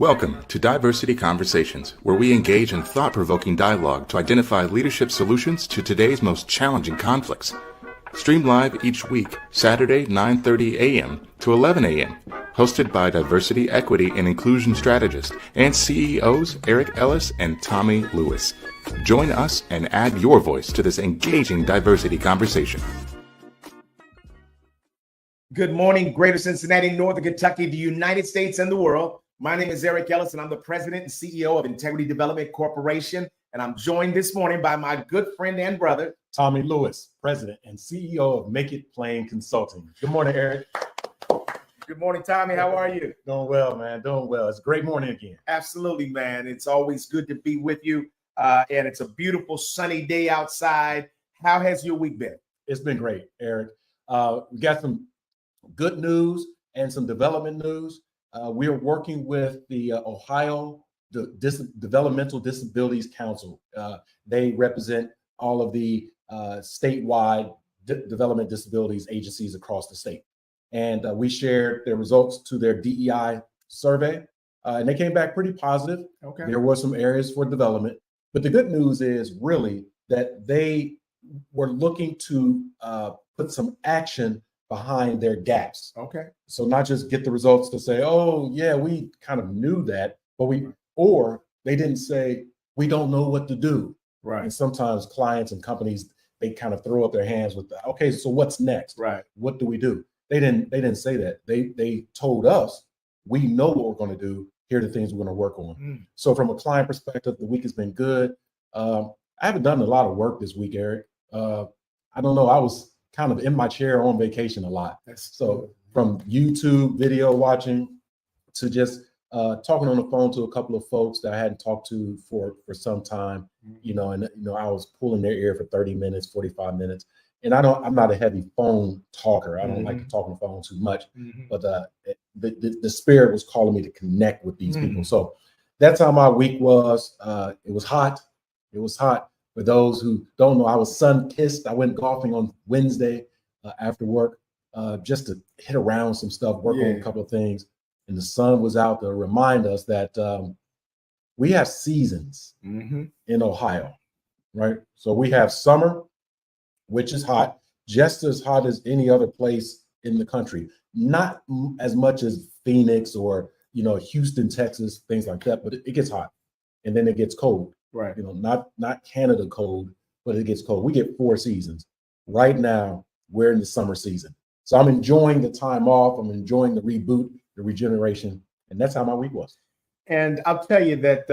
Welcome to Diversity Conversations, where we engage in thought-provoking dialogue to identify leadership solutions to today's most challenging conflicts. Stream live each week, Saturday 9:30 a.m. to 11 a.m., hosted by diversity, equity, and inclusion strategist and CEOs Eric Ellis and Tommie Lewis. Join us and add your voice to this engaging diversity conversation. Good morning, Greater Cincinnati, Northern Kentucky, the United States, and the world. My name is Eric Ellis, and I'm the president and CEO of Integrity Development Corporation. And I'm joined this morning by my good friend and brother, Tommie Lewis, president and CEO of Make It Plain Consulting. Good morning, Eric. Good morning, Tommie. How are you? Doing well, man. Doing well. It's a great morning again. Absolutely, man. It's always good to be with you. And it's a beautiful sunny day outside. How has your week been? It's been great, Eric. We got some good news and some development news. We are working with the Ohio Developmental Disabilities Council. They represent all of the statewide development disabilities agencies across the state. And we shared their results to their DEI survey, and they came back pretty positive. Okay. There were some areas for development, but the good news is really that they were looking to put some action behind their gaps. Okay. So not just get the results to say, oh yeah, we kind of knew that, but or they didn't say, we don't know what to do. Right. And sometimes clients and companies, they kind of throw up their hands with, okay, so what's next? Right. What do we do? They didn't say that. They told us, we know what we're going to do. Here are the things we're going to work on. So from a client perspective, the week has been good. I haven't done a lot of work this week, Eric. I don't know. I was kind of in my chair on vacation a lot. So from YouTube video watching to just talking on the phone to a couple of folks that I hadn't talked to for some time, and I was pulling their ear for 30 minutes, 45 minutes. And I'm not a heavy phone talker. I don't like to talk on the phone too much, but the spirit was calling me to connect with these people. So that's how my week was. It was hot. It was hot. For those who don't know, I was sun-kissed. I went golfing on Wednesday after work just to hit around some stuff, work on a couple of things. And the sun was out to remind us that we have seasons in Ohio, right? So we have summer, which is hot, just as hot as any other place in the country. Not as much as Phoenix or, Houston, Texas, things like that, but it gets hot. And then it gets cold. Right. Not Canada cold, but it gets cold. We get 4 seasons. Right now, we're in the summer season. So I'm enjoying the time off. I'm enjoying the reboot, the regeneration. And that's how my week was. And I'll tell you that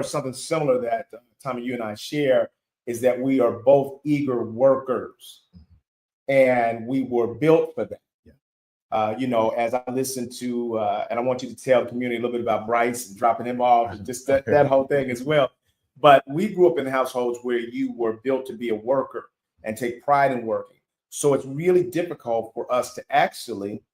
something similar that Tommie, you and I share is that we are both eager workers and we were built for that. As I listen to, and I want you to tell the community a little bit about Bryce and dropping him off, and just that whole thing as well. But we grew up in households where you were built to be a worker and take pride in working. So it's really difficult for us to actually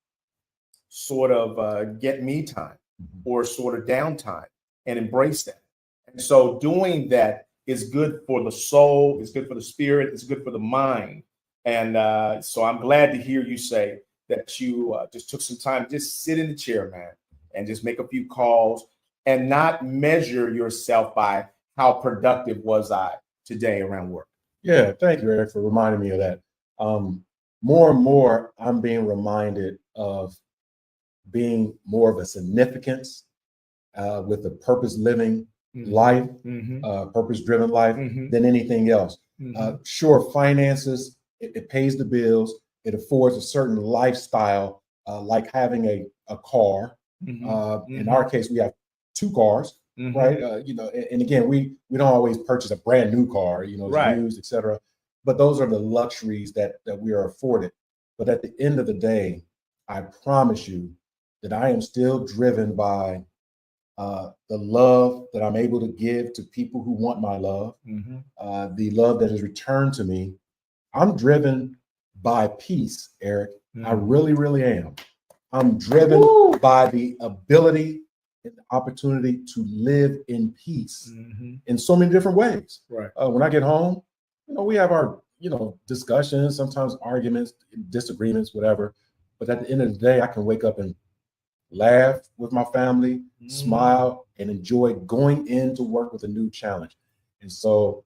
sort of get me time or sort of downtime and embrace that. And so doing that is good for the soul, it's good for the spirit, it's good for the mind. And so I'm glad to hear you say that you just took some time to just sit in the chair, man, and just make a few calls and not measure yourself by how productive was I today around work. Yeah, thank you, Eric, for reminding me of that. More and more, I'm being reminded of being more of a significance with a purpose living life, purpose-driven life than anything else. Sure, finances, it pays the bills. It affords a certain lifestyle, like having a car. In our case, we have 2 cars, right? And again, we don't always purchase a brand new car, right, used, et cetera. But those are the luxuries that we are afforded. But at the end of the day, I promise you that I am still driven by the love that I'm able to give to people who want my love, the love that is returned to me. I'm driven by peace, Eric. I really, really am. I'm driven by the ability and the opportunity to live in peace in so many different ways. Right. When I get home, we have our, discussions, sometimes arguments, disagreements, whatever. But at the end of the day, I can wake up and laugh with my family, smile, and enjoy going into work with a new challenge. And so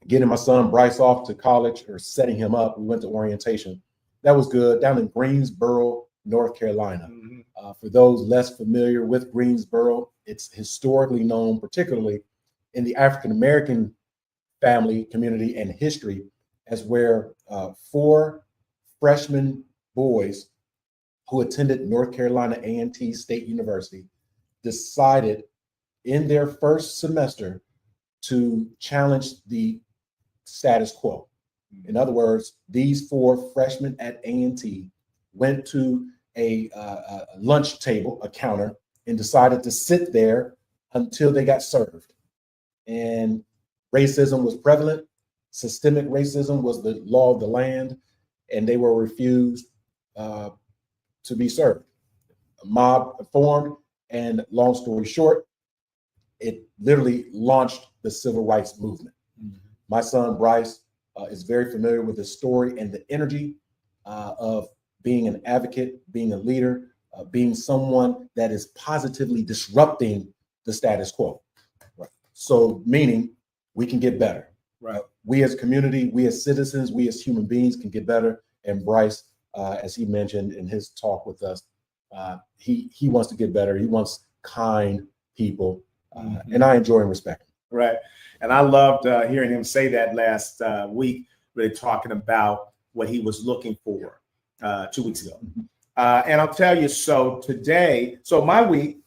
getting my son Bryce off to college, or setting him up, we went to orientation. That was good, down in Greensboro, North Carolina. For those less familiar with Greensboro, it's historically known, particularly in the African-American family community and history, as where 4 freshman boys who attended North Carolina A&T State University decided in their first semester to challenge the status quo. In other words, these 4 freshmen at A&T went to a lunch table, a counter, and decided to sit there until they got served. And racism was prevalent. Systemic racism was the law of the land, and they were refused to be served. A mob formed, and long story short, it literally launched the civil rights movement. My son Bryce is very familiar with the story and the energy of being an advocate, being a leader, being someone that is positively disrupting the status quo. Right. So meaning we can get better. Right. We as a community, we as citizens, we as human beings can get better. And Bryce, as he mentioned in his talk with us, he wants to get better. He wants kind people, and I enjoy and respect him. Right. And I loved hearing him say that last week, really talking about what he was looking for 2 weeks ago. And I'll tell you, so today, so my week,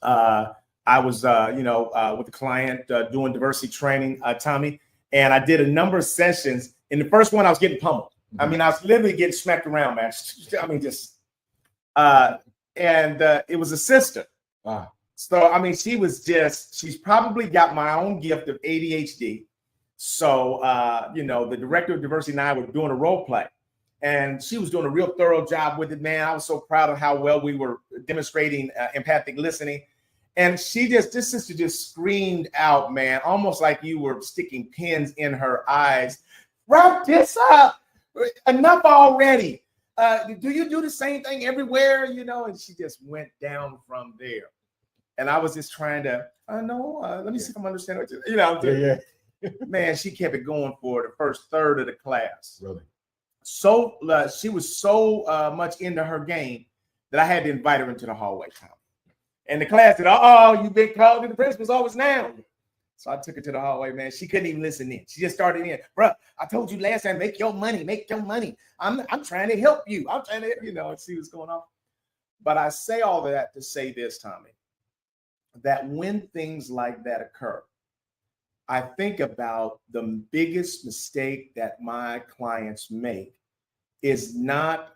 I was, with the client doing diversity training, Tommie, and I did a number of sessions. In the first one, I was getting pummeled. I mean, I was literally getting smacked around, man. I mean, it was a sister. Wow. So, I mean, she's probably got my own gift of ADHD. So, the director of diversity and I were doing a role play, and she was doing a real thorough job with it, man. I was so proud of how well we were demonstrating empathic listening. And this sister just screamed out, man, almost like you were sticking pins in her eyes. Wrap this up. Enough already. Do you do the same thing everywhere? And she just went down from there. And I was just trying to, let me see if I'm understanding what Man, she kept it going for the first third of the class. Really? So she was so much into her game that I had to invite her into the hallway, Tom. And the class said, you've been called to the principal's office now. So I took her to the hallway, man. She couldn't even listen in. She just started in. Bro, I told you last time, make your money. I'm trying to help you. I'm trying to, and see what's going on. But I say all of that to say this, Tommie, that when things like that occur, I think about the biggest mistake that my clients make is not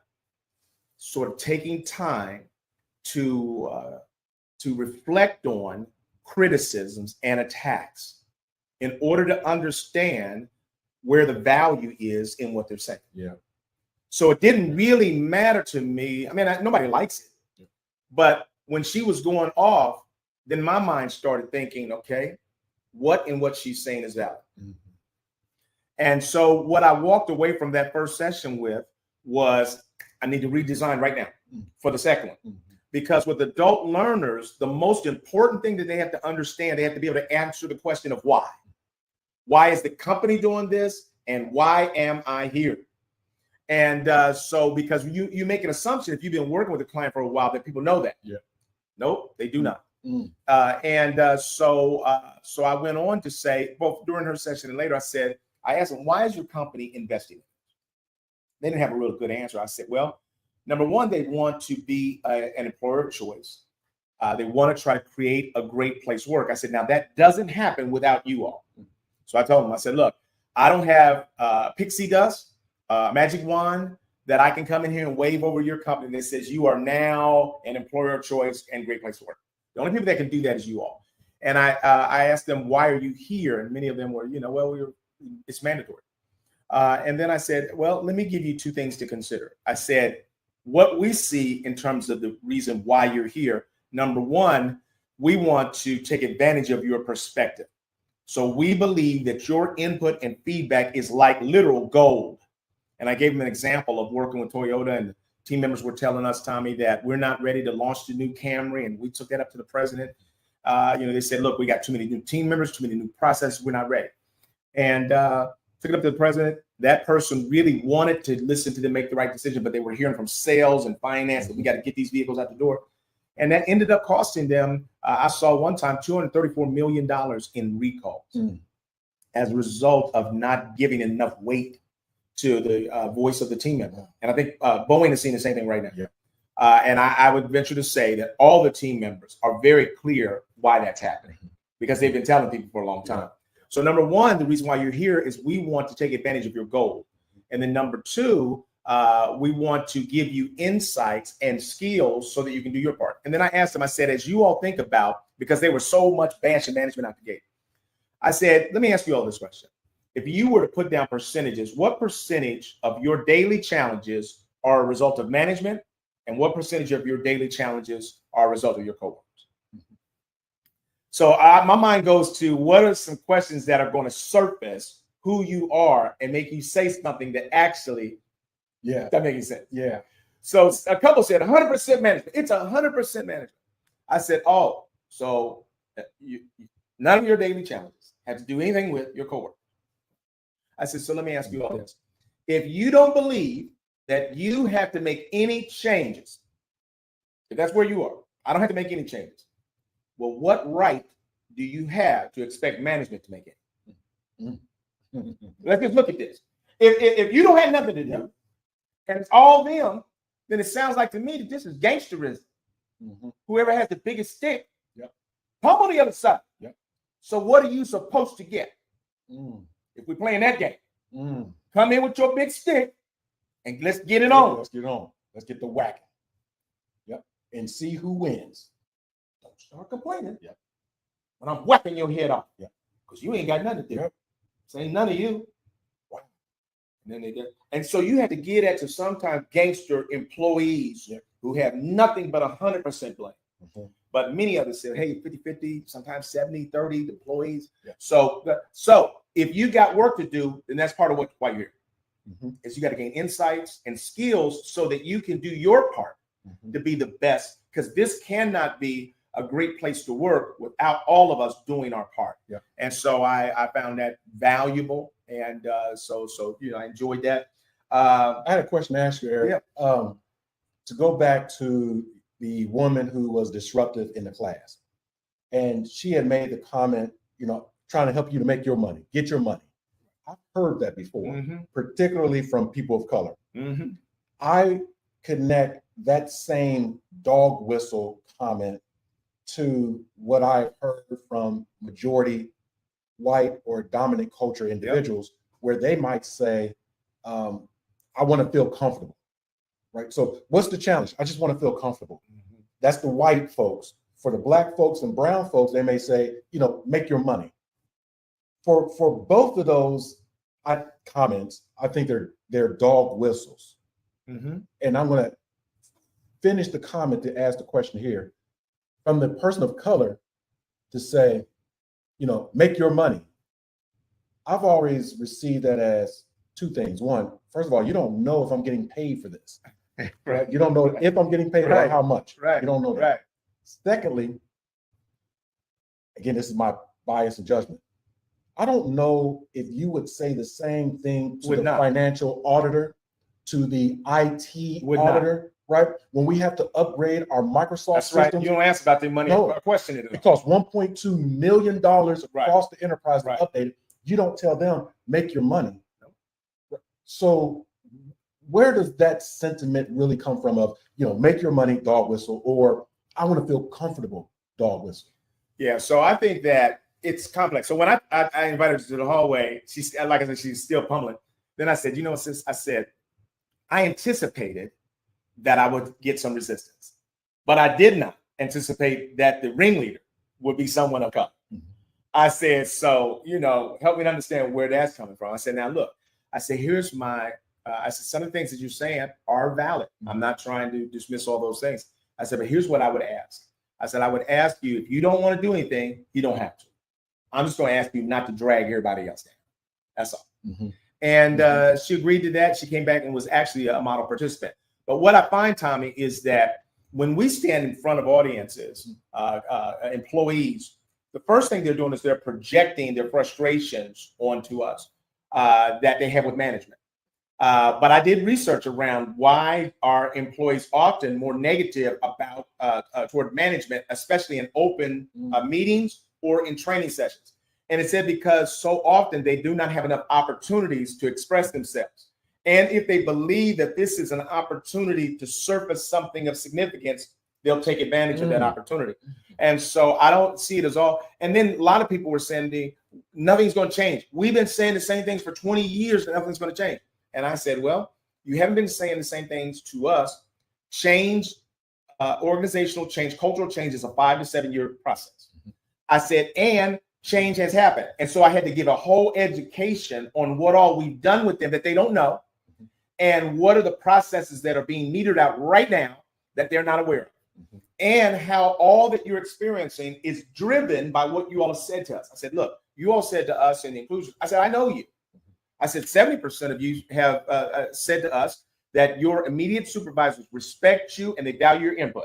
sort of taking time to reflect on criticisms and attacks in order to understand where the value is in what they're saying. Yeah. So it didn't really matter to me. I mean, nobody likes it. Yeah. But when she was going off, then my mind started thinking, okay, what in what she's saying is valid. Mm-hmm. And so what I walked away from that first session with was I need to redesign right now for the second one. Mm-hmm. Because with adult learners, the most important thing that they have to understand, they have to be able to answer the question of why. Why is the company doing this? And why am I here? And so because you make an assumption if you've been working with a client for a while that people know that. Yeah. Nope, they do not. Mm. So I went on to say, both during her session and later, I asked them, why is your company investing? They didn't have a real good answer. I said, well, number one, they want to be an employer of choice. They want to try to create a great place to work. I said, now that doesn't happen without you all. So I told them, I said, look, I don't have pixie dust, magic wand that I can come in here and wave over your company that says you are now an employer of choice and great place to work. The only people that can do that is you all. And I asked them, why are you here? And many of them were, it's mandatory. And then I said, well, let me give you two things to consider. I said, what we see in terms of the reason why you're here, number one, we want to take advantage of your perspective. So we believe that your input and feedback is like literal gold. And I gave them an example of working with Toyota and team members were telling us, Tommy, that we're not ready to launch the new Camry, and we took that up to the president. They said, look, we got too many new team members, too many new processes, we're not ready. And took it up to the president. That person really wanted to listen to them make the right decision, but they were hearing from sales and finance that we got to get these vehicles out the door. And that ended up costing them, I saw one time, $234 million in recalls as a result of not giving enough weight to the voice of the team member. And I think Boeing is seeing the same thing right now. Yeah. And I would venture to say that all the team members are very clear why that's happening, because they've been telling people for a long time. So number one, the reason why you're here is we want to take advantage of your goal. And then number two, we want to give you insights and skills so that you can do your part. And then I asked them, I said, as you all think about, because they were so much bashing management out the gate, I said, let me ask you all this question. If you were to put down percentages, what percentage of your daily challenges are a result of management? And what percentage of your daily challenges are a result of your coworkers? So my mind goes to what are some questions that are going to surface who you are and make you say something that actually, that makes sense. Yeah. So a couple said 100% management. It's 100% management. I said, oh, so none of your daily challenges have to do anything with your coworker. I said, so let me ask you all this. If you don't believe that you have to make any changes, if that's where you are, I don't have to make any changes. Well, what right do you have to expect management to make it? Let's just look at this. If you don't have nothing to do, and it's all them, then it sounds like to me that this is gangsterism. Whoever has the biggest stick, pump on the other side. So what are you supposed to get? If we're playing that game, come in with your big stick and let's get it on. Let's get on. Let's get the whacking. And see who wins. Don't start complaining. When I'm whacking your head off. Because you ain't got nothing to do. This ain't none of you. And then they did. And so you have to get at to sometimes gangster employees who have nothing but 100% blame. But many of us say, hey, 50-50, sometimes 70-30 employees. So if you got work to do, then that's part of why you're here. Is you got to gain insights and skills so that you can do your part to be the best. Because this cannot be a great place to work without all of us doing our part. And so I found that valuable. And so I enjoyed that. I had a question to ask you, Eric. To go back to the woman who was disruptive in the class, and she had made the comment, trying to help you to make your money, get your money. I've heard that before, particularly from people of color. I connect that same dog whistle comment to what I've heard from majority white or dominant culture individuals, where they might say, I want to feel comfortable, right? So what's the challenge? I just want to feel comfortable. That's the white folks. For the black folks and brown folks, they may say, make your money. For both of those comments, I think they're dog whistles. And I'm going to finish the comment to ask the question here. From the person of color to say, make your money. I've always received that as two things. One, first of all, you don't know if I'm getting paid for this. Right? You don't know if I'm getting paid or how much. You don't know that. Secondly, again, this is my bias and judgment. I don't know if you would say the same thing to the financial auditor, to the IT auditor. Right? When we have to upgrade our Microsoft systems. You don't ask about their money. No, question it. It costs $1.2 million across the enterprise to update it. You don't tell them, make your money. So where does that sentiment really come from of, make your money, dog whistle, or I want to feel comfortable, dog whistle? Yeah, so I think that it's complex. So when I invited her to the hallway, she's, like I said, she's still pummeling. Then I said, sis, I said, I anticipated that I would get some resistance, but I did not anticipate that the ringleader would be someone of color. I said, so, help me to understand where that's coming from. I said, now look, I said, here's I said, some of the things that you're saying are valid. I'm not trying to dismiss all those things. I said, but here's what I would ask. I said, I would ask you, if you don't want to do anything, you don't have to. I'm just going to ask you not to drag everybody else down. That's all. And she agreed to that. She came back and was actually a model participant. But what I find, Tommy, is that when we stand in front of audiences, employees, the first thing they're doing is they're projecting their frustrations onto us that they have with management. But I did research around why are employees often more negative about toward management, especially in open meetings or in training sessions. And it said because so often they do not have enough opportunities to express themselves. And if they believe that this is an opportunity to surface something of significance, they'll take advantage of that opportunity. And so I don't see it as all. And then a lot of people were saying, nothing's going to change. We've been saying the same things for 20 years, and nothing's going to change. And I said, well, you haven't been saying the same things to us. Change, organizational change, cultural change is a 5 to 7 year process. I said, and change has happened. And so I had to give a whole education on what all we've done with them that they don't know. And what are the processes that are being metered out right now that they're not aware of. And how all that you're experiencing is driven by what you all have said to us. I said, look, you all said to us in the inclusion, I said, I know you. I said, 70% of you have said to us that your immediate supervisors respect you and they value your input.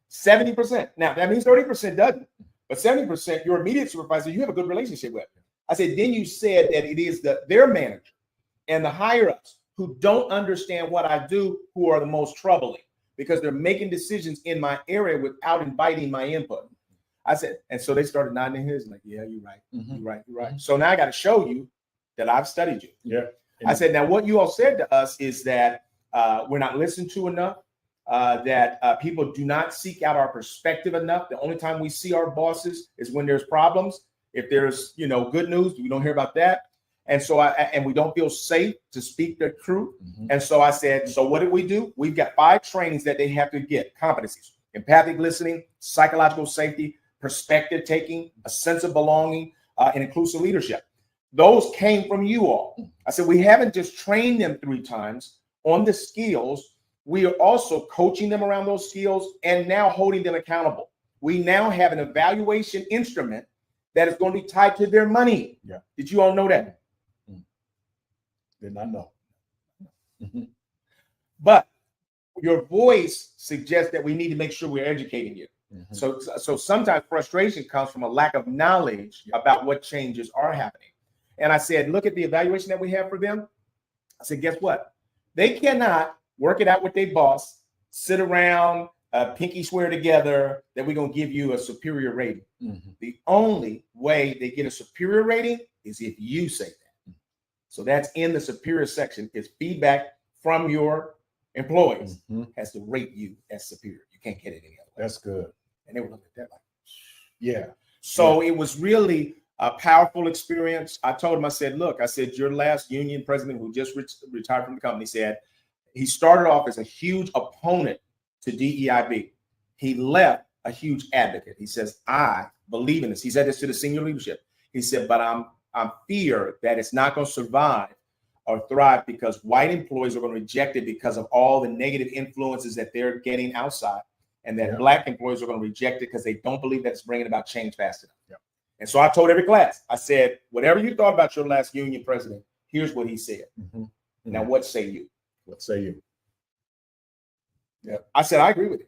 70%. Now, that means 30% doesn't, but 70%, your immediate supervisor, you have a good relationship with. I said, then you said that it is their manager and the higher-ups who don't understand what I do who are the most troubling because they're making decisions in my area without inviting my input. I said, and so they started nodding their heads like, yeah, you're right. You're right. You're right. So now I got to show you that I've studied you. Yeah. I said, now what you all said to us is that we're not listened to enough, that people do not seek out our perspective enough. The only time we see our bosses is when there's problems. If there's, good news, we don't hear about that. And so and we don't feel safe to speak the truth. And so I said, so what did we do? We've got 5 trainings that they have to get: competencies, empathic listening, psychological safety, perspective taking, a sense of belonging, and inclusive leadership. Those came from you all. I said, we haven't just trained them 3 times on the skills. We are also coaching them around those skills and now holding them accountable. We now have an evaluation instrument that is going to be tied to their money. Yeah. Did you all know that? Did not know. But your voice suggests that we need to make sure we're educating you. So sometimes frustration comes from a lack of knowledge about what changes are happening. And I said, look at the evaluation that we have for them. I said, guess what? They cannot work it out with their boss, sit around, pinky swear together that we're going to give you a superior rating. The only way they get a superior rating is if you say that. So that's in the superior section, is feedback from your employees has to rate you as superior. You can't get it any other way. That's good. And they were looking at that like, yeah. So it was really a powerful experience. I told him, I said, look, I said, your last union president who just retired from the company said he started off as a huge opponent to DEIB. He left a huge advocate. He says, I believe in this. He said this to the senior leadership. He said, but I'm fear that it's not going to survive or thrive because white employees are going to reject it because of all the negative influences that they're getting outside, and that Black employees are going to reject it because they don't believe that it's bringing about change fast enough. And so I told every class, I said, whatever you thought about your last union president, here's what he said. Now, what say you? What say you? I said, I agree with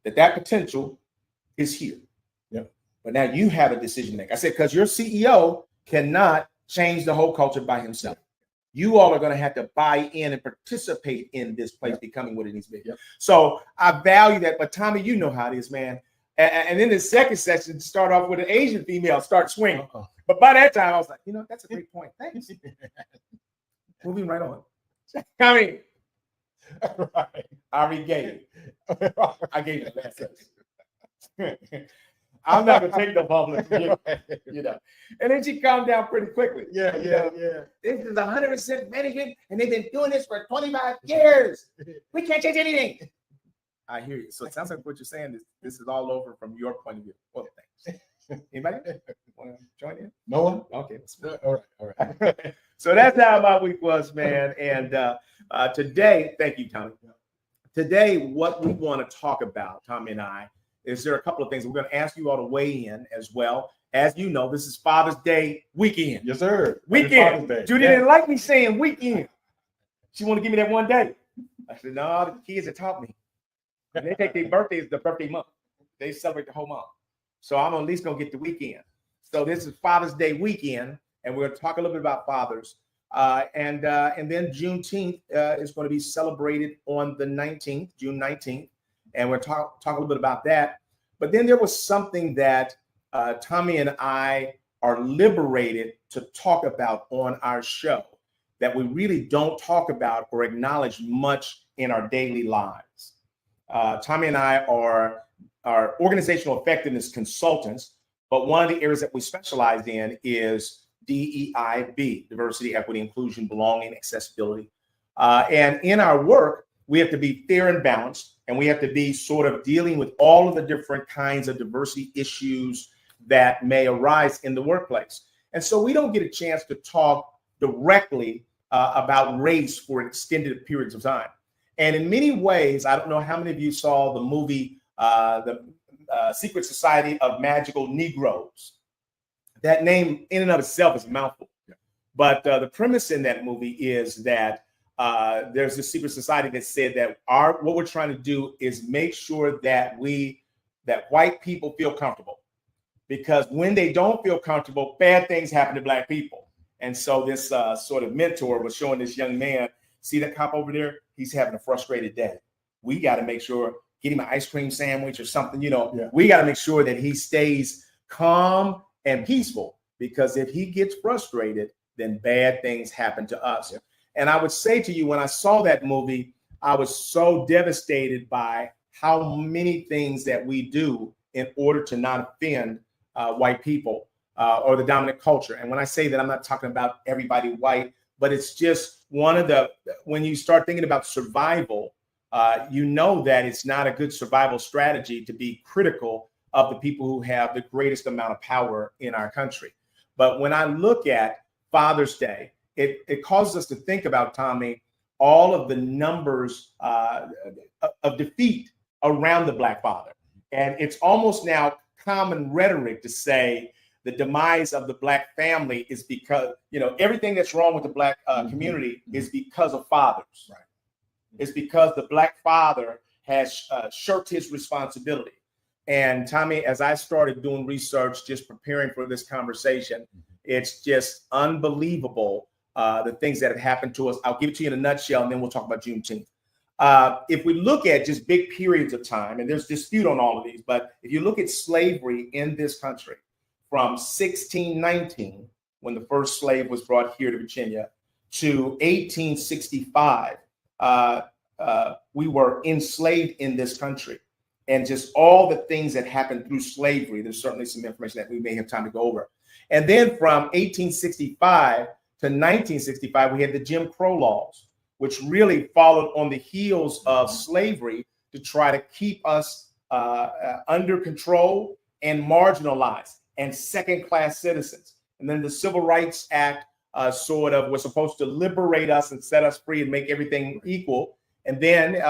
it, that potential is here. But now you have a decision to make. I said, because your CEO cannot change the whole culture by himself. You all are going to have to buy in and participate in this place becoming what it needs to be. So I value that. But Tommy, you know how it is, man. And then the second session, start off with an Asian female, start swinging. But by that time, I was like, that's a great point. Thanks. Moving right on. I mean, I gave it last session. I'm not gonna take the public, And then she calmed down pretty quickly. Yeah. This is 100% management, and they've been doing this for 25 years. We can't change anything. I hear you. So it sounds like what you're saying is this is all over from your point of view. Well, thanks. Anybody want to join in? No one? Okay. All right. So that's how my week was, man. And today, thank you, Tommy. Today, what we want to talk about, Tommy and I, is there a couple of things. We're going to ask you all to weigh in as well. As you know, this is Father's Day weekend. Yes, sir. Weekend. Judy didn't like me saying weekend. She want to give me that one day. I said, no, the kids have taught me. When they take their birthdays, the birthday month. They celebrate the whole month. So I'm at least going to get the weekend. So this is Father's Day weekend, and we're going to talk a little bit about fathers. And then Juneteenth is going to be celebrated on the 19th, June 19th. And we're talk a little bit about that. But then there was something that Tommie and I are liberated to talk about on our show that we really don't talk about or acknowledge much in our daily lives. Tommie and I are organizational effectiveness consultants, but one of the areas that we specialize in is DEIB, diversity, equity, inclusion, belonging, accessibility. And in our work, we have to be fair and balanced, and we have to be sort of dealing with all of the different kinds of diversity issues that may arise in the workplace. And so we don't get a chance to talk directly about race for extended periods of time. And in many ways, I don't know how many of you saw the movie, The Secret Society of Magical Negroes. That name in and of itself is a mouthful. Yeah. But the premise in that movie is that there's a secret society that said that what we're trying to do is make sure that white people feel comfortable. Because when they don't feel comfortable, bad things happen to Black people. And so this sort of mentor was showing this young man, see that cop over there? He's having a frustrated day. We got to make sure, get him an ice cream sandwich or something, We got to make sure that he stays calm and peaceful, because if he gets frustrated, then bad things happen to us. Yeah. And I would say to you, when I saw that movie, I was so devastated by how many things that we do in order to not offend white people or the dominant culture. And when I say that, I'm not talking about everybody white, but it's just when you start thinking about survival, that it's not a good survival strategy to be critical of the people who have the greatest amount of power in our country. But when I look at Father's Day, it causes us to think about, Tommie, all of the numbers of defeat around the Black father. And it's almost now common rhetoric to say the demise of the Black family is because, everything that's wrong with the Black community is because of fathers. Right. It's because the Black father has shirked his responsibility. And Tommie, as I started doing research, just preparing for this conversation, it's just unbelievable the things that have happened to us. I'll give it to you in a nutshell, and then we'll talk about Juneteenth. If we look at just big periods of time, and there's dispute on all of these, but if you look at slavery in this country from 1619, when the first slave was brought here to Virginia, to 1865, we were enslaved in this country. And just all the things that happened through slavery, there's certainly some information that we may have time to go over. And then from 1865 to 1965, we had the Jim Crow laws, which really followed on the heels of slavery to try to keep us under control and marginalized and second-class citizens. And then the Civil Rights Act was supposed to liberate us and set us free and make everything equal. And then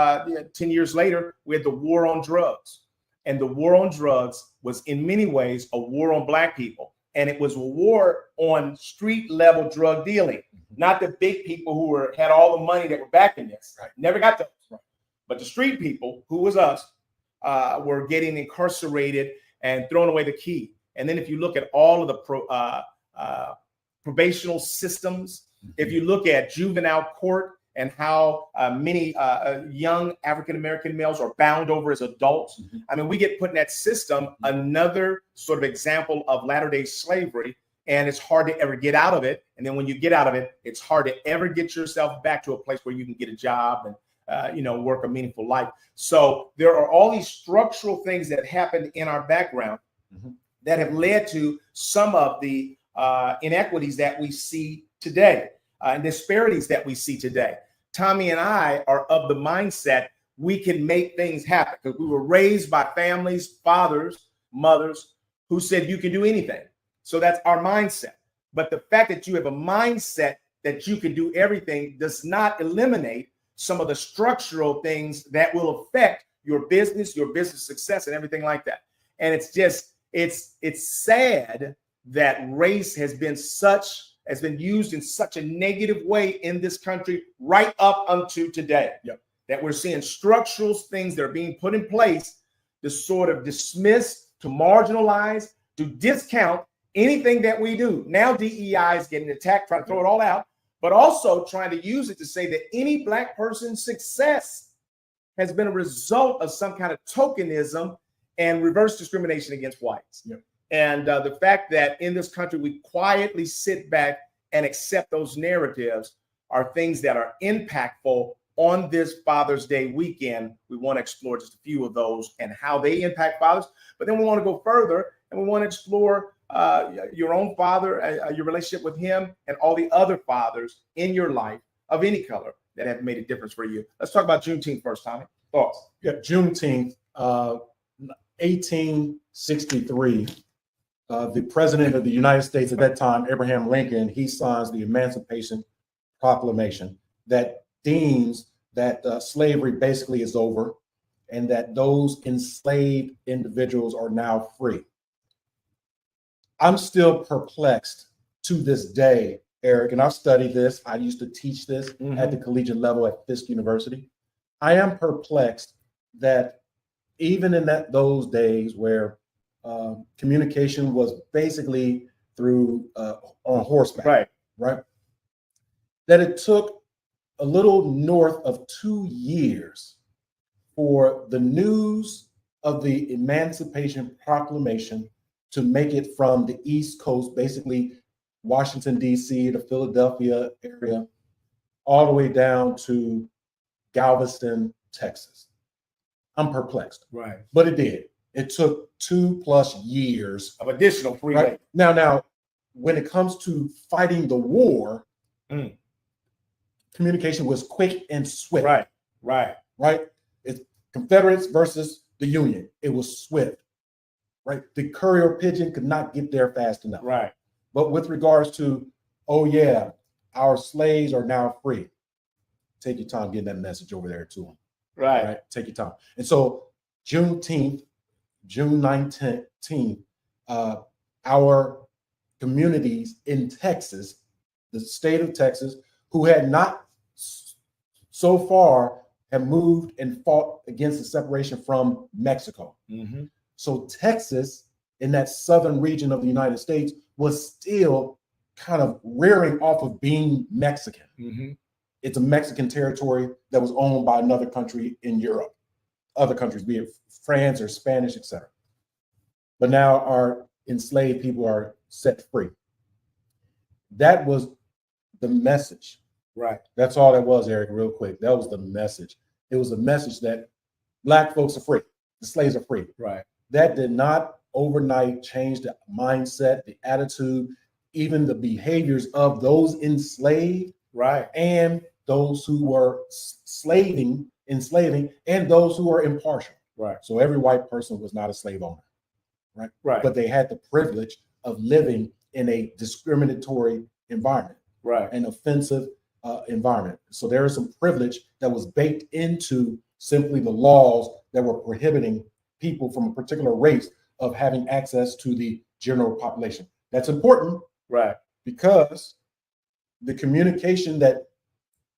10 years later, we had the war on drugs. And the war on drugs was in many ways a war on Black people. And it was a war on street level drug dealing, not the big people who had all the money that were backing this. Right. Never got those. Right. But the street people, who was us, were getting incarcerated and throwing away the key. And then if you look at all of the probational systems, if you look at juvenile court, and how many young African-American males are bound over as adults. I mean, we get put in that system, another sort of example of latter-day slavery, and it's hard to ever get out of it. And then when you get out of it, it's hard to ever get yourself back to a place where you can get a job and work a meaningful life. So there are all these structural things that happened in our background that have led to some of the inequities that we see today. And disparities that we see today. Tommie and I are of the mindset we can make things happen, because we were raised by families, fathers, mothers, who said you can do anything. So that's our mindset. But the fact that you have a mindset that you can do everything does not eliminate some of the structural things that will affect your business success, and everything like that. And it's sad that race has been used in such a negative way in this country right up unto today. Yep. that we're seeing structural things that are being put in place to sort of dismiss, to marginalize, to discount anything that we do. Now DEI is getting attacked, trying to throw it all out, but also trying to use it to say that any Black person's success has been a result of some kind of tokenism and reverse discrimination against whites. Yep. And the fact that in this country, we quietly sit back and accept those narratives are things that are impactful on this Father's Day weekend. We want to explore just a few of those and how they impact fathers. But then we want to go further and we want to explore your own father, your relationship with him, and all the other fathers in your life of any color that have made a difference for you. Let's talk about Juneteenth first, Tommie. Thoughts? Yeah, Juneteenth, 1863. The president of the United States at that time, Abraham Lincoln, he signs the Emancipation Proclamation that deems that slavery basically is over and that those enslaved individuals are now free. I'm still perplexed to this day, Eric, and I've studied this. I used to teach this at the collegiate level at Fisk University. I am perplexed that even in those days where communication was basically through on horseback, right? That it took a little north of 2 years for the news of the Emancipation Proclamation to make it from the East Coast, basically Washington, D.C., the Philadelphia area, all the way down to Galveston, Texas. I'm perplexed. Right. But it did. It took 2+ years of additional free right? labor. Now, when it comes to fighting the war, communication was quick and swift. Right. It's Confederates versus the Union. It was swift. Right. The courier pigeon could not get there fast enough. Right. But with regards to, oh yeah, our slaves are now free. Take your time getting that message over there to them. Right. Take your time. And so Juneteenth, June 19th, our communities in Texas, the state of Texas, who had not so far have moved and fought against the separation from Mexico. So Texas, in that southern region of the United States, was still kind of rearing off of being Mexican. It's a Mexican territory that was owned by another country in Europe, other countries, be it France or Spanish, etc. But now our enslaved people are set free. That was the message. Right. That's all that was, Eric, real quick. That was the message. It was a message that Black folks are free. The slaves are free. Right. That did not overnight change the mindset, the attitude, even the behaviors of those enslaved, right, and those who were enslaving, and those who were impartial. Right. So every white person was not a slave owner, right? Right. But they had the privilege of living in a discriminatory environment, right, an offensive environment. So there is some privilege that was baked into simply the laws that were prohibiting people from a particular race of having access to the general population. That's important, right, because the communication that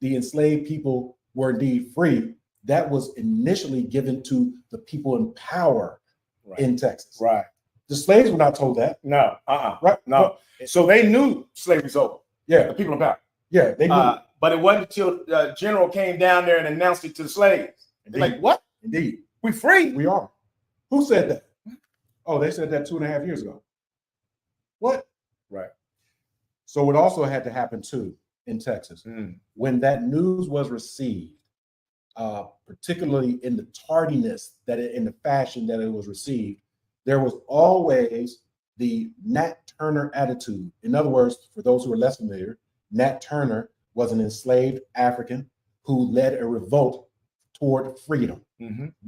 the enslaved people were indeed free, that was initially given to the people in power, right, in Texas. Right. The slaves were not told that. No, right, no. So they knew slavery's over. Yeah, the people in power. Yeah, they knew. But it wasn't until the general came down there and announced it to the slaves. They're like, what? Indeed. We free? We are. Who said that? Oh, they said that 2.5 years ago. What? Right. So it also had to happen too in Texas. When that news was received, particularly in the tardiness in the fashion that it was received, there was always the Nat Turner attitude. In other words, for those who are less familiar, Nat Turner was an enslaved African who led a revolt toward freedom.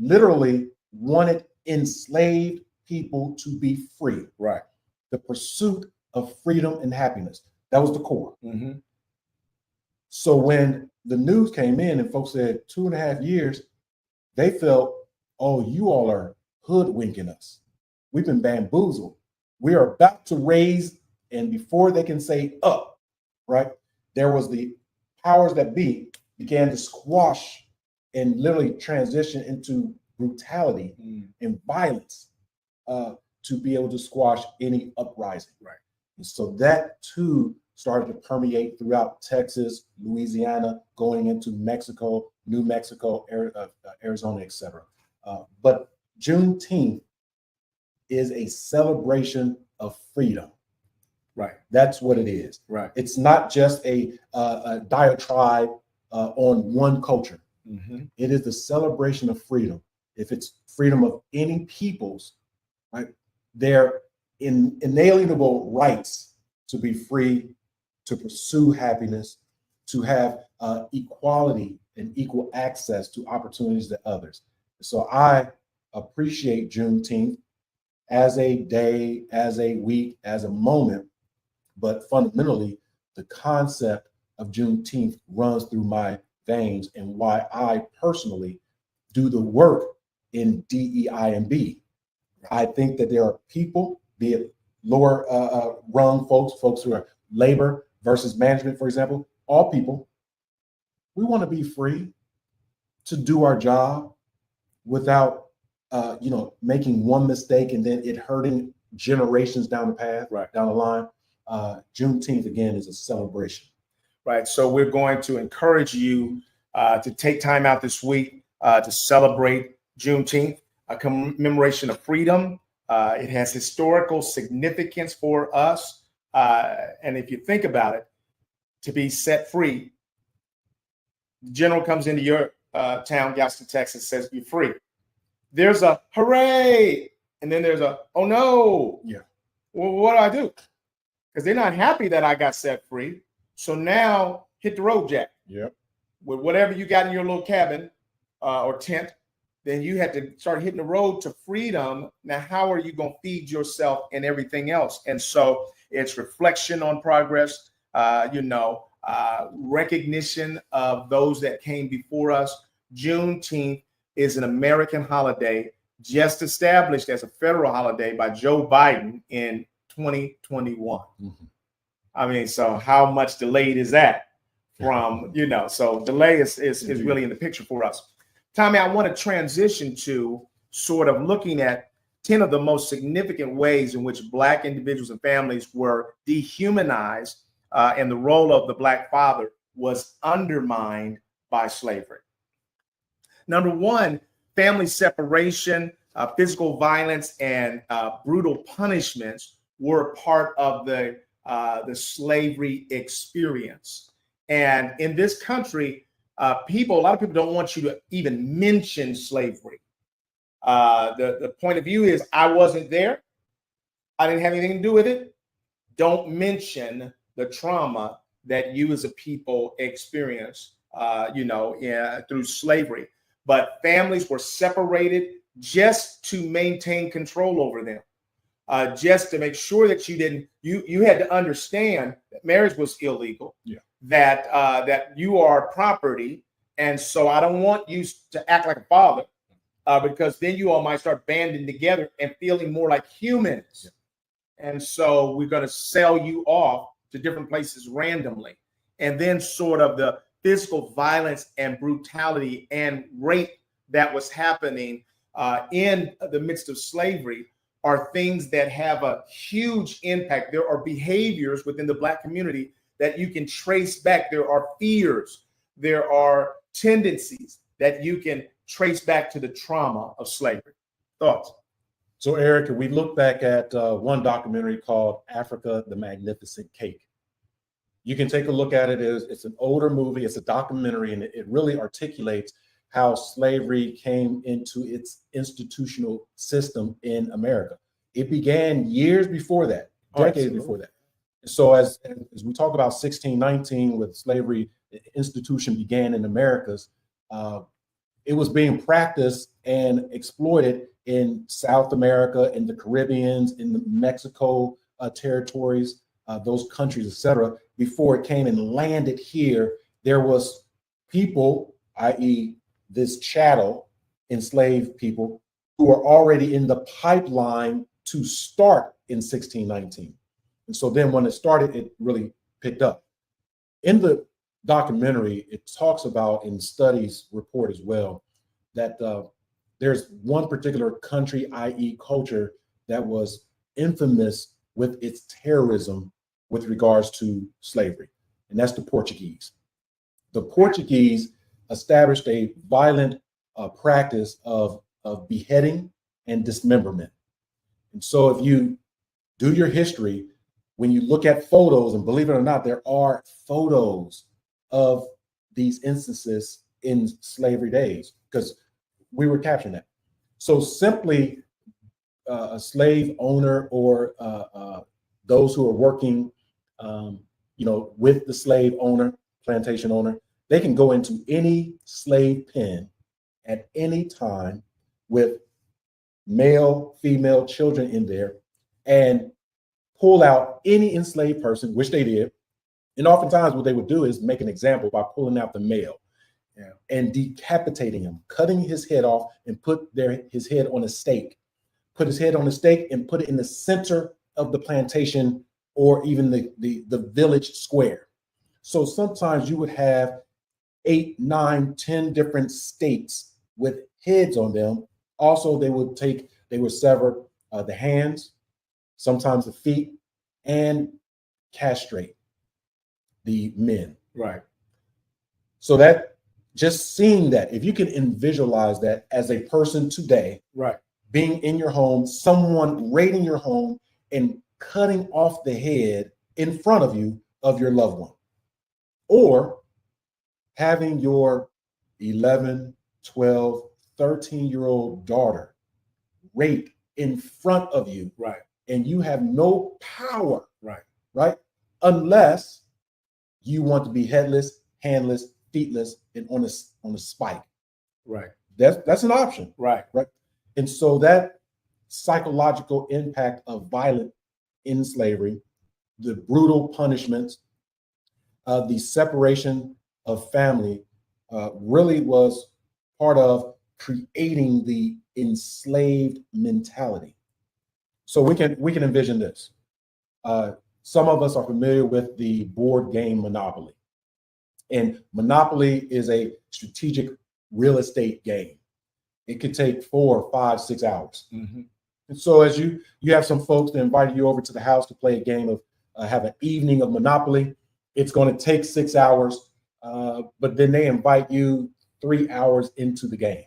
Literally wanted enslaved people to be free. Right. The pursuit of freedom and happiness. That was the core. So when the news came in and folks said 2.5 years, they felt, oh, you all are hoodwinking us. We've been bamboozled. We are about to raise, and before they can say up, right, there was the powers that be began to squash and literally transition into brutality and violence to be able to squash any uprising. Right. And so that too started to permeate throughout Texas, Louisiana, going into Mexico, New Mexico, Arizona, etc. But Juneteenth is a celebration of freedom. Right. That's what it is. Right. It's not just a diatribe on one culture. It is the celebration of freedom. If it's freedom of any peoples, right, their inalienable rights to be free, to pursue happiness, to have equality and equal access to opportunities that others. So I appreciate Juneteenth as a day, as a week, as a moment, but fundamentally, the concept of Juneteenth runs through my veins and why I personally do the work in DEI and B. I think that there are people, be it lower rung folks who are labor versus management, for example, all people, we want to be free to do our job without making one mistake and then it hurting generations down the path, right, down the line. Juneteenth, again, is a celebration. Right. So we're going to encourage you to take time out this week to celebrate Juneteenth, a commemoration of freedom. It has historical significance for us. And if you think about it, to be set free, the general comes into your town, Galveston, Texas, says you're free. There's a hooray, and then there's a oh no. Yeah. Well, what do I do? Because they're not happy that I got set free. So now hit the road, Jack. Yep. With whatever you got in your little cabin or tent, then you had to start hitting the road to freedom. Now, how are you going to feed yourself and everything else? And so it's reflection on progress, recognition of those that came before us. Juneteenth is an American holiday just established as a federal holiday by Joe Biden in 2021. I mean, so how much delayed is that from, so delay is really in the picture for us. Tommie, I want to transition to sort of looking at 10 of the most significant ways in which Black individuals and families were dehumanized and the role of the Black father was undermined by slavery. Number one, family separation, physical violence, and brutal punishments were part of the slavery experience. And in this country, a lot of people don't want you to even mention slavery. The point of view is, I wasn't there. I didn't have anything to do with it. Don't mention the trauma that you as a people experience, through slavery. But families were separated just to maintain control over them. Just to make sure that you had to understand that marriage was illegal, that you are property. And so I don't want you to act like a father because then you all might start banding together and feeling more like humans. And so we're going to sell you off to different places randomly. And then sort of the physical violence and brutality and rape that was happening in the midst of slavery are things that have a huge impact. There are behaviors within the Black community that you can trace back. There are fears. There are tendencies that you can trace back to the trauma of slavery. Thoughts? So, Eric, we look back at one documentary called Africa, the Magnificent Cake. You can take a look at it. It's an older movie. It's a documentary, and it really articulates how slavery came into its institutional system in America. It began years before that, decades before that. So as we talk about 1619, with slavery, the institution began in Americas, it was being practiced and exploited in South America, in the Caribbeans, in the Mexico territories, those countries, etc. Before it came and landed here, there was people, i.e., this chattel, enslaved people, who were already in the pipeline to start in 1619. And so then when it started, it really picked up. In the documentary, it talks about, in studies report as well, that there's one particular country, i.e. culture, that was infamous with its terrorism with regards to slavery, and that's the Portuguese. The Portuguese established a violent practice of beheading and dismemberment. And so if you do your history, when you look at photos, and believe it or not, there are photos of these instances in slavery days, because we were capturing that. So simply a slave owner or those who are working, with the slave owner, plantation owner, they can go into any slave pen at any time with male, female children in there and pull out any enslaved person, which they did. And oftentimes what they would do is make an example by pulling out the male and decapitating him, cutting his head off and put his head on a stake, put his head on a stake and put it in the center of the plantation or even the village square. So sometimes you would have 8, 9, 10 different stakes with heads on them. Also, they would sever the hands, sometimes the feet, and castrate the men. Right. So that, just seeing that, if you can visualize that as a person today, right, being in your home, someone raiding your home and cutting off the head in front of you of your loved one, or having your 11, 12, 13-year-old daughter raped in front of you, right, and you have no power, right, unless you want to be headless, handless, feetless, and on a spike. Right. That's an option. Right. And so that psychological impact of violence in slavery, the brutal punishments, the separation of family, really was part of creating the enslaved mentality. So we can envision this. Some of us are familiar with the board game Monopoly. And Monopoly is a strategic real estate game. It could take 4, 5, 6 hours. Mm-hmm. And so as you have some folks that invite you over to the house to play a game of, have an evening of Monopoly, it's going to take 6 hours, but then they invite you 3 hours into the game.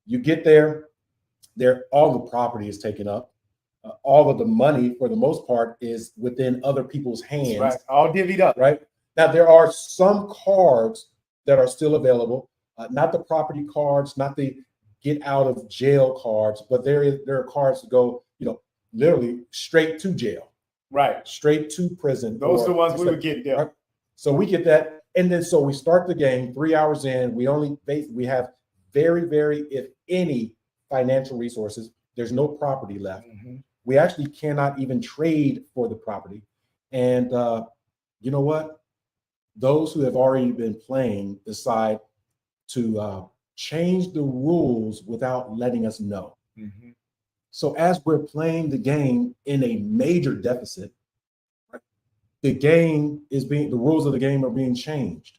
You get there, all the property is taken up. All of the money, for the most part, is within other people's hands. Right. All divvied up. Right. Now, there are some cards that are still available, not the property cards, not the get out of jail cards, but there are cards that go, literally straight to jail. Right. Straight to prison. Those are the ones we would get there. Right? So we get that. And then so we start the game 3 hours in. We have very, very, if any, financial resources. There's no property left. Mm-hmm. We actually cannot even trade for the property. And you know what? Those who have already been playing decide to change the rules without letting us know. Mm-hmm. So as we're playing the game in a major deficit, the rules of the game are being changed.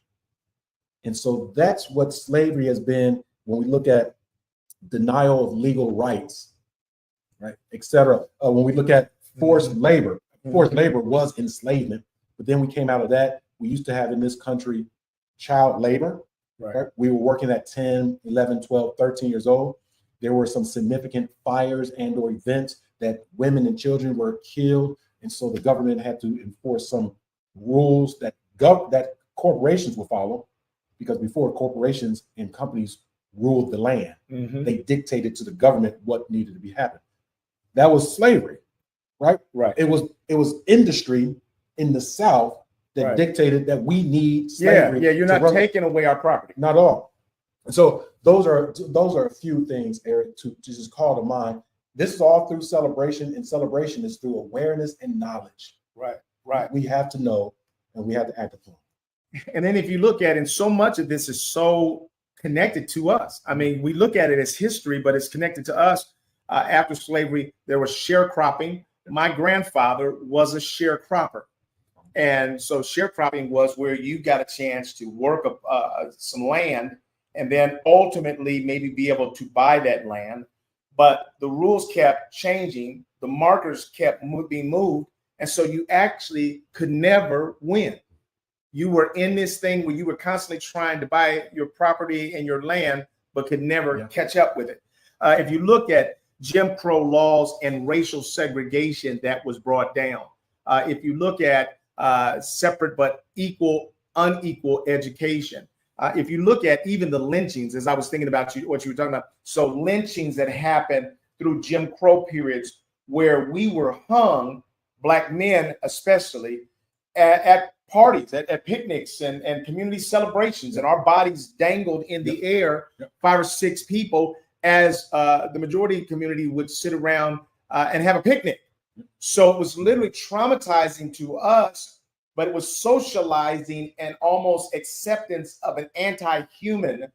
And so that's what slavery has been when we look at denial of legal rights, right, et cetera. When we look at forced labor, forced labor was enslavement, but then we came out of that. We used to have in this country child labor. Right? We were working at 10, 11, 12, 13 years old. There were some significant fires and or events that women and children were killed. And so the government had to enforce some rules that corporations will follow, because before, corporations and companies ruled the land. Mm-hmm. They dictated to the government what needed to be happened. That was slavery, right? Right. It was industry in the South that dictated that we need slavery. Yeah, you're not taking away our property. Not at all. And so those are a few things, Eric, to just call to mind. This is all through celebration, and celebration is through awareness and knowledge. Right. We have to know, and we have to act upon. And then if you look at it, and so much of this is so connected to us. I mean, we look at it as history, but it's connected to us. After slavery, there was sharecropping. My grandfather was a sharecropper. And so sharecropping was where you got a chance to work some land and then ultimately maybe be able to buy that land. But the rules kept changing, the markers kept being moved. And so you actually could never win. You were in this thing where you were constantly trying to buy your property and your land, but could never catch up with it. If you look at Jim Crow laws and racial segregation that was brought down, if you look at separate but unequal education, if you look at even the lynchings, as I was thinking about what you were talking about, so lynchings that happened through Jim Crow periods where we were hung, Black men especially, at parties, at picnics and community celebrations, and our bodies dangled in the air, 5 or 6 people, as the majority community would sit around and have a picnic. So it was literally traumatizing to us, but it was socializing and almost acceptance of an anti-human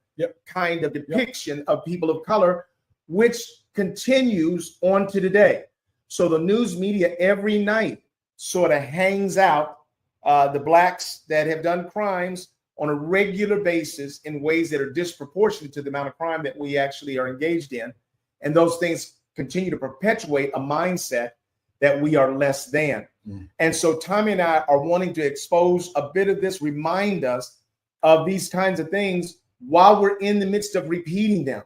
kind of depiction of people of color, which continues on to today. So the news media every night sort of hangs out the Blacks that have done crimes on a regular basis in ways that are disproportionate to the amount of crime that we actually are engaged in. And those things continue to perpetuate a mindset that we are less than. And so Tommie and I are wanting to expose a bit of this, remind us of these kinds of things while we're in the midst of repeating them.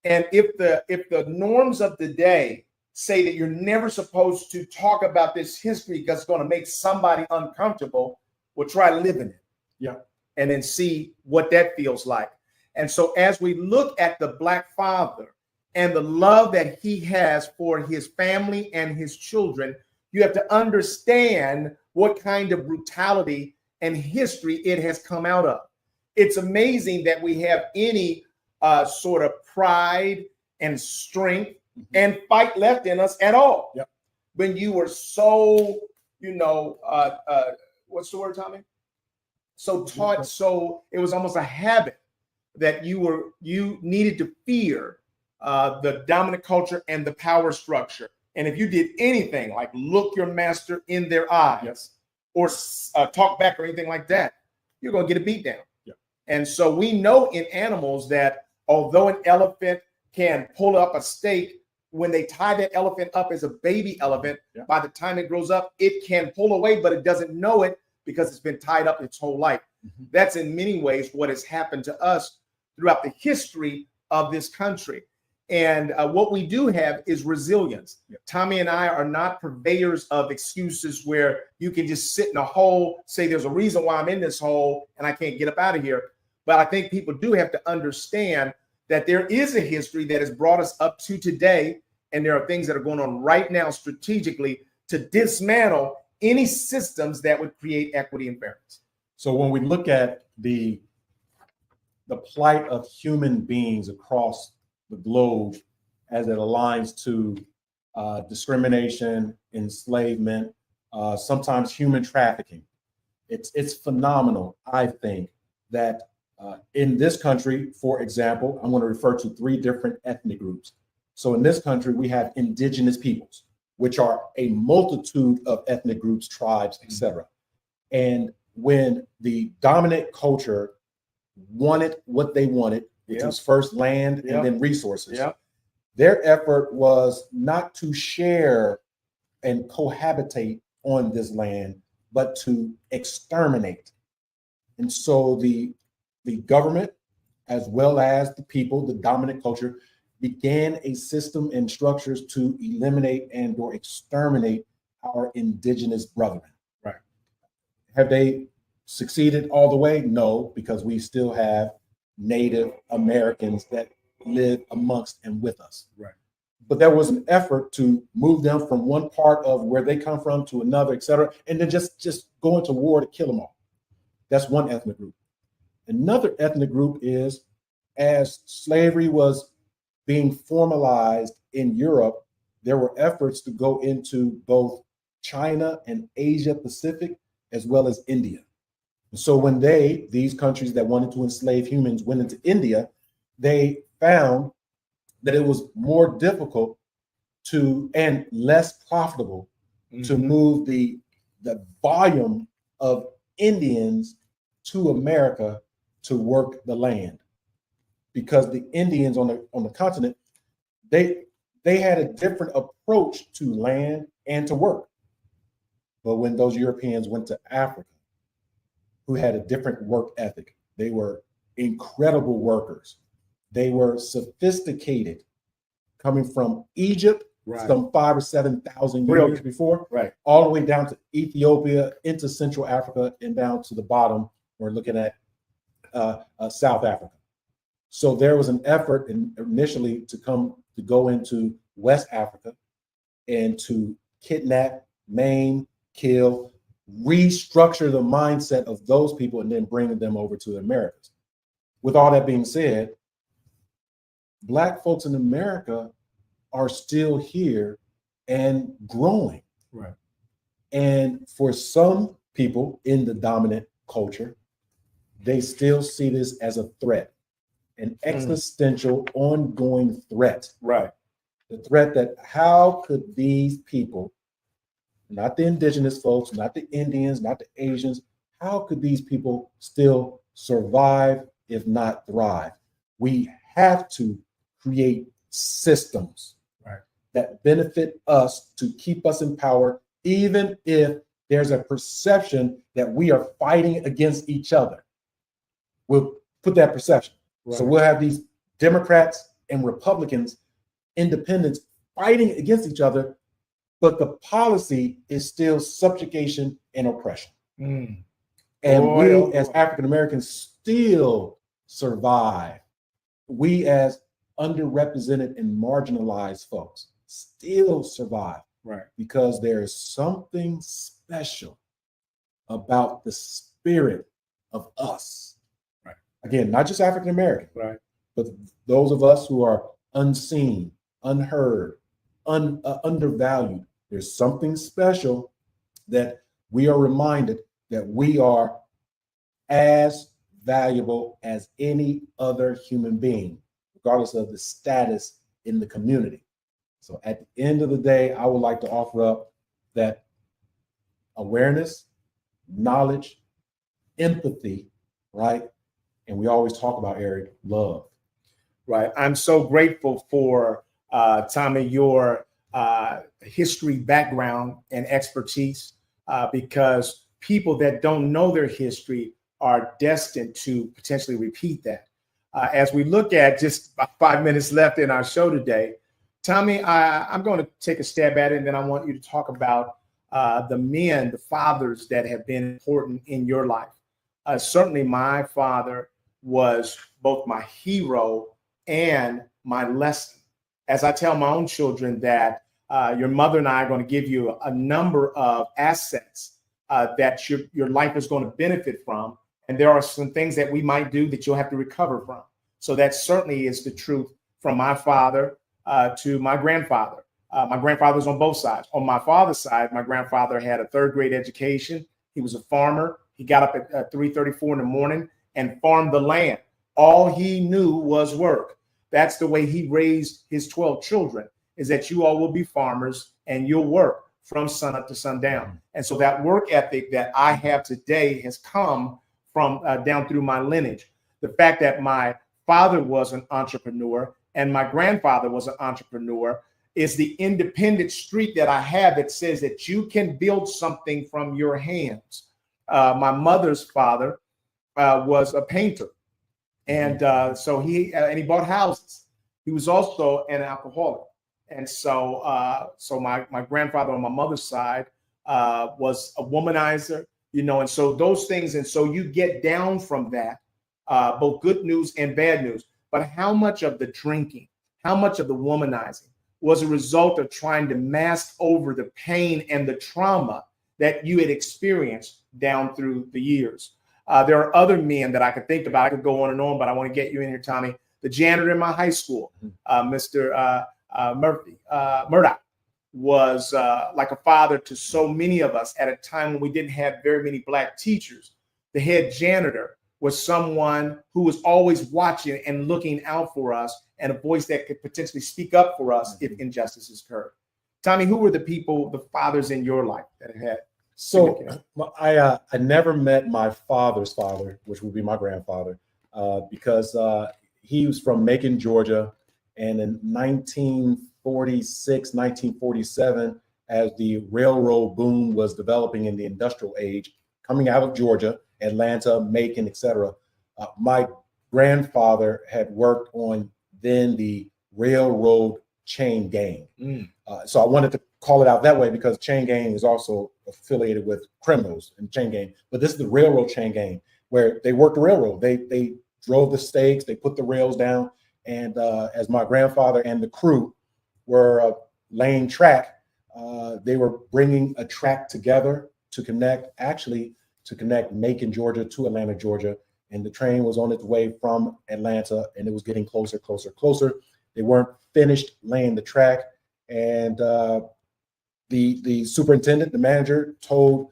And if the norms of the day say that you're never supposed to talk about this history because it's going to make somebody uncomfortable, we'll try living it. And then see what that feels like. And so as we look at the Black father and the love that he has for his family and his children, you have to understand what kind of brutality and history it has come out of. It's amazing that we have any sort of pride and strength and fight left in us at all. When you were so, what's the word, Tommie? So taught, so it was almost a habit that you needed to fear the dominant culture and the power structure. And if you did anything like look your master in their eyes or talk back or anything like that, you're going to get a beat down. And so we know in animals that although an elephant can pull up a stake, when they tie that elephant up as a baby elephant, by the time it grows up, it can pull away, but it doesn't know it because it's been tied up its whole life. That's in many ways what has happened to us throughout the history of this country. And what we do have is resilience. Tommie and I are not purveyors of excuses where you can just sit in a hole, say there's a reason why I'm in this hole and I can't get up out of here. But I think people do have to understand that there is a history that has brought us up to today. And there are things that are going on right now strategically to dismantle any systems that would create equity and fairness. So when we look at the plight of human beings across the globe as it aligns to discrimination, enslavement, sometimes human trafficking, it's phenomenal, I think, that in this country, for example, I'm going to refer to 3 different ethnic groups. So in this country, we have indigenous peoples, which are a multitude of ethnic groups, tribes, etc. And when the dominant culture wanted what they wanted, which was first land and then resources, their effort was not to share and cohabitate on this land, but to exterminate. And so the government, as well as the people, the dominant culture, began a system and structures to eliminate and or exterminate our indigenous brethren. Right. Have they succeeded all the way? No, because we still have Native Americans that live amongst and with us. Right. But there was an effort to move them from one part of where they come from to another, et cetera, and then just go into war to kill them all. That's one ethnic group. Another ethnic group is, as slavery was being formalized in Europe, there were efforts to go into both China and Asia Pacific, as well as India. And so when these countries that wanted to enslave humans went into India, they found that it was more difficult to and less profitable to move the volume of Indians to America to work the land, because the Indians on the continent, they had a different approach to land and to work. But when those Europeans went to Africa, who had a different work ethic, they were incredible workers. They were sophisticated, coming from Egypt, Right. some 5,000 or 7,000 Real- years before, Right. all the way down to Ethiopia, into Central Africa, and down to the bottom. We're looking at South Africa. So there was an effort initially to go into West Africa and to kidnap, maim, kill, restructure the mindset of those people, and then bring them over to the Americas. With all that being said, Black folks in America are still here and growing. Right. And for some people in the dominant culture, they still see this as a threat, an existential, ongoing threat. Right. The threat that how could these people, not the indigenous folks, not the Indians, not the Asians, how could these people still survive, if not thrive? We have to create systems that benefit us to keep us in power, even if there's a perception that we are fighting against each other. We'll put that perception. Right. So we'll have these Democrats and Republicans, independents, fighting against each other, but the policy is still subjugation and oppression. And we as African Americans still survive. We as underrepresented and marginalized folks still survive. Right. Because there is something special about the spirit of us. Right. Again, not just African American, Right. but those of us who are unseen, unheard, undervalued. There's something special that we are reminded that we are as valuable as any other human being, regardless of the status in the community. So at the end of the day, I would like to offer up that awareness, knowledge, empathy, right? And we always talk about, Eric, love. Right. I'm so grateful for, Tommie, your history background and expertise, because people that don't know their history are destined to potentially repeat that. As we look at just about 5 minutes left in our show today, Tommie, I'm going to take a stab at it, and then I want you to talk about the men, the fathers that have been important in your life. Certainly my father was both my hero and my lesson. As I tell my own children that your mother and I are going to give you a number of assets that your life is going to benefit from. And there are some things that we might do that you'll have to recover from. So that certainly is the truth from my father to my grandfather. My grandfather's on both sides. On my father's side, my grandfather had a third grade education. He was a farmer. He got up at 3:34 in the morning and farmed the land. All he knew was work. That's the way he raised his 12 children, is that you all will be farmers and you'll work from sun up to sundown. And so that work ethic that I have today has come from down through my lineage. The fact that my father was an entrepreneur and my grandfather was an entrepreneur is the independent streak that I have that says that you can build something from your hands. My mother's father was a painter. And so he bought houses. He was also an alcoholic. And so my grandfather on my mother's side was a womanizer, and so those things. And so you get down from that, both good news and bad news. But how much of the drinking, how much of the womanizing was a result of trying to mask over the pain and the trauma that you had experienced down through the years? There are other men that I could think about. I could go on and on, but I want to get you in here, Tommie. The janitor in my high school, Mr. Murdoch, was like a father to so many of us at a time when we didn't have very many Black teachers. The head janitor was someone who was always watching and looking out for us, and a voice that could potentially speak up for us if injustices occurred. Tommie, who were the people, the fathers in your life that had So I never met my father's father, which would be my grandfather, because he was from Macon, Georgia. And in 1946, 1947, as the railroad boom was developing in the industrial age, coming out of Georgia, Atlanta, Macon, etc., my grandfather had worked on then the railroad chain gang. So I wanted to call it out that way because chain gang is also affiliated with criminals and chain gang. But this is the railroad chain gang where they worked the railroad. They drove the stakes, they put the rails down. And as my grandfather and the crew were laying track, they were bringing a track together to connect Macon, Georgia to Atlanta, Georgia. And the train was on its way from Atlanta and it was getting closer. They weren't finished laying the track. And the superintendent, the manager, told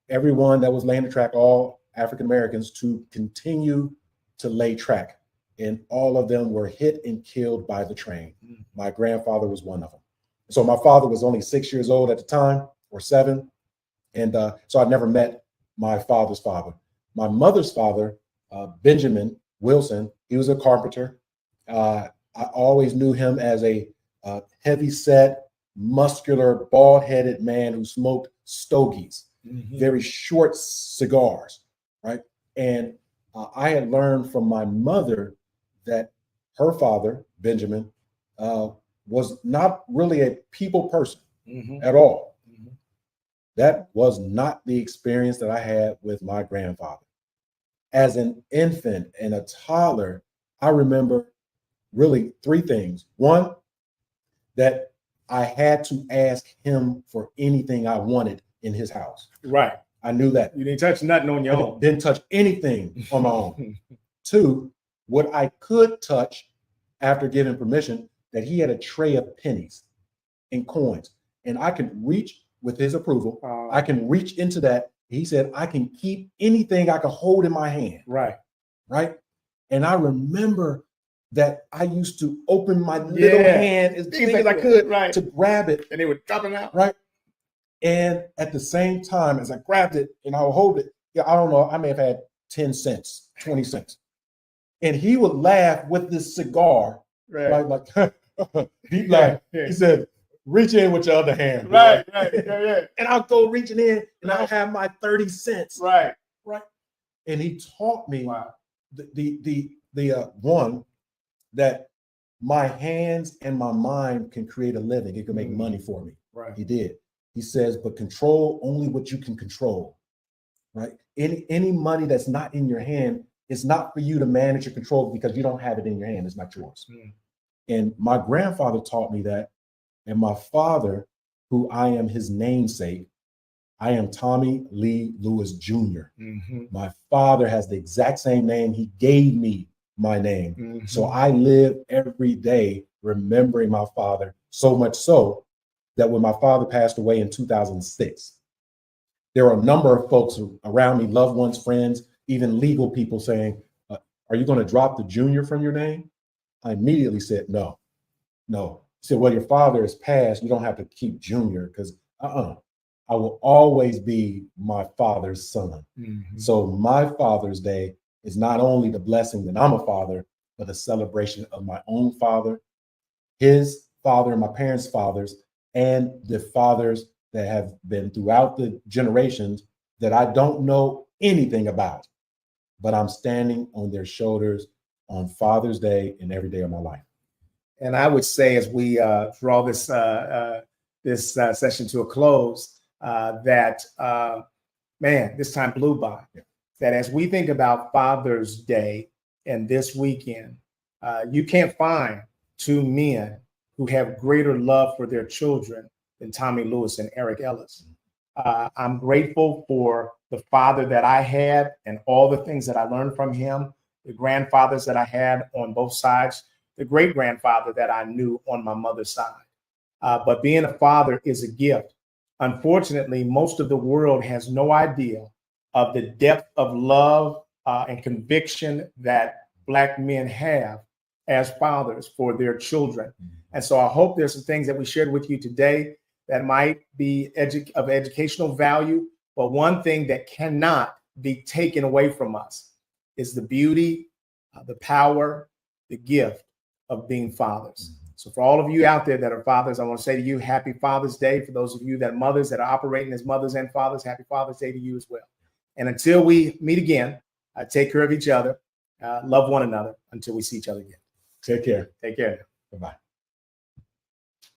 everyone that was laying the track, all African Americans, to continue to lay track. And all of them were hit and killed by the train. My grandfather was one of them. So my father was only 6 years old at the time, or 7. And so I never met my father's father. My mother's father, Benjamin Wilson, he was a carpenter. I always knew him as a heavy-set, muscular, bald-headed man who smoked stogies, very short cigars, right? And I had learned from my mother that her father, Benjamin, was not really a people person at all. That was not the experience that I had with my grandfather. As an infant and a toddler, I remember really 3 things. One, that I had to ask him for anything I wanted in his house. Right. I knew that. You didn't touch nothing on your own. Didn't touch anything on my own. 2, what I could touch after giving permission, that he had a tray of pennies and coins. And I could reach, with his approval, I can reach into that. He said, I can keep anything I can hold in my hand. Right. Right. And I remember that I used to open my little hand as big as I could to grab it. And they would drop it out. Right. And at the same time, as I grabbed it and I would hold it, I don't know, I may have had 10 cents, 20 cents. And he would laugh with this cigar, right? Like, deep laugh. He said, reach in with your other hand. Right. And I'll go reaching in and I'll have my 30 cents. Right. And he taught me the one, that my hands and my mind can create a living. It can make money for me. Right. He did. He says, but control only what you can control, right? Any money that's not in your hand, it's not for you to manage or control because you don't have it in your hand. It's not yours. And my grandfather taught me that. And my father, who I am his namesake, I am Tommie Lee Lewis Jr. My father has the exact same name. He gave me my name. So I live every day remembering my father, so much so that when my father passed away in 2006, there were a number of folks around me, loved ones, friends, even legal people saying, are you going to drop the junior from your name? I immediately said, no. He said, well, your father has passed. You don't have to keep junior because I will always be my father's son. So my Father's Day is not only the blessing that I'm a father, but a celebration of my own father, his father, and my parents' fathers, and the fathers that have been throughout the generations that I don't know anything about, but I'm standing on their shoulders on Father's Day and every day of my life. And I would say, as we draw this session to a close, that this time blew by. That as we think about Father's Day and this weekend, you can't find 2 men who have greater love for their children than Tommie Lewis and Eric Ellis. I'm grateful for the father that I had and all the things that I learned from him, the grandfathers that I had on both sides, the great grandfather that I knew on my mother's side. But being a father is a gift. Unfortunately, most of the world has no idea of the depth of love and conviction that Black men have as fathers for their children. And so I hope there's some things that we shared with you today that might be of educational value, But one thing that cannot be taken away from us is the beauty, the power, the gift of being fathers. So for all of you out there that are fathers, I want to say to you, happy Father's Day. For those of you that are mothers that are operating as mothers and fathers, happy Father's Day to you as well. And until we meet again, take care of each other, love one another until we see each other again. Take care. Take care. Bye-bye.